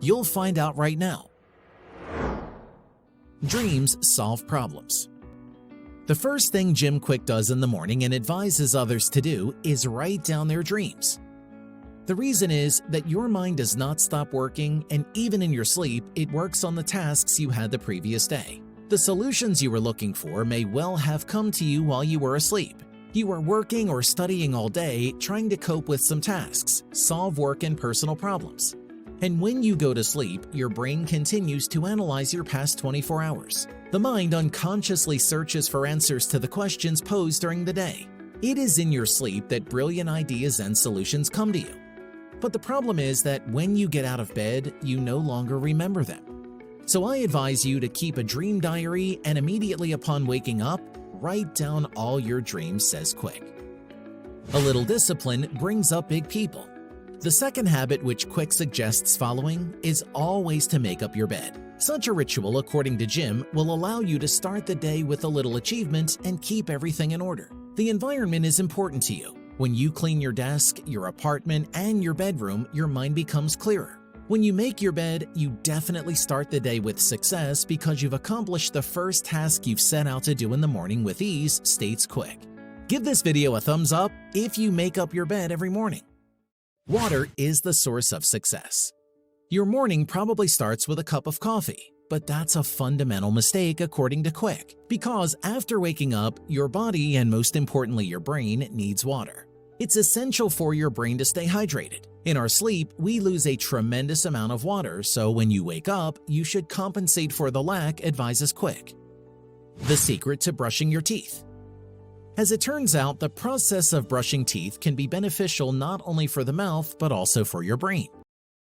You'll find out right now. Dreams solve problems. The first thing Jim Quick does in the morning and advises others to do is write down their dreams. The reason is that your mind does not stop working, and even in your sleep, it works on the tasks you had the previous day. The solutions you were looking for may well have come to you while you were asleep. You were working or studying all day, trying to cope with some tasks, solve work and personal problems. And when you go to sleep, your brain continues to analyze your past 24 hours. The mind unconsciously searches for answers to the questions posed during the day. It is in your sleep that brilliant ideas and solutions come to you. But the problem is that when you get out of bed, you no longer remember them. So I advise you to keep a dream diary and immediately upon waking up, write down all your dreams, says Quick. A little discipline brings up big people. The second habit which Quick suggests following is always to make up your bed. Such a ritual, according to Jim, will allow you to start the day with a little achievement and keep everything in order. The environment is important to you. When you clean your desk, your apartment, and your bedroom, your mind becomes clearer. When you make your bed, you definitely start the day with success because you've accomplished the first task you've set out to do in the morning with ease, states Quick. Give this video a thumbs up if you make up your bed every morning. Water is the source of success. Your morning probably starts with a cup of coffee, but that's a fundamental mistake according to Quick, because after waking up, your body and most importantly your brain needs water. It's essential for your brain to stay hydrated. In our sleep, we lose a tremendous amount of water, so when you wake up, you should compensate for the lack, advises Quick. The secret to brushing your teeth. As it turns out, the process of brushing teeth can be beneficial not only for the mouth but also for your brain.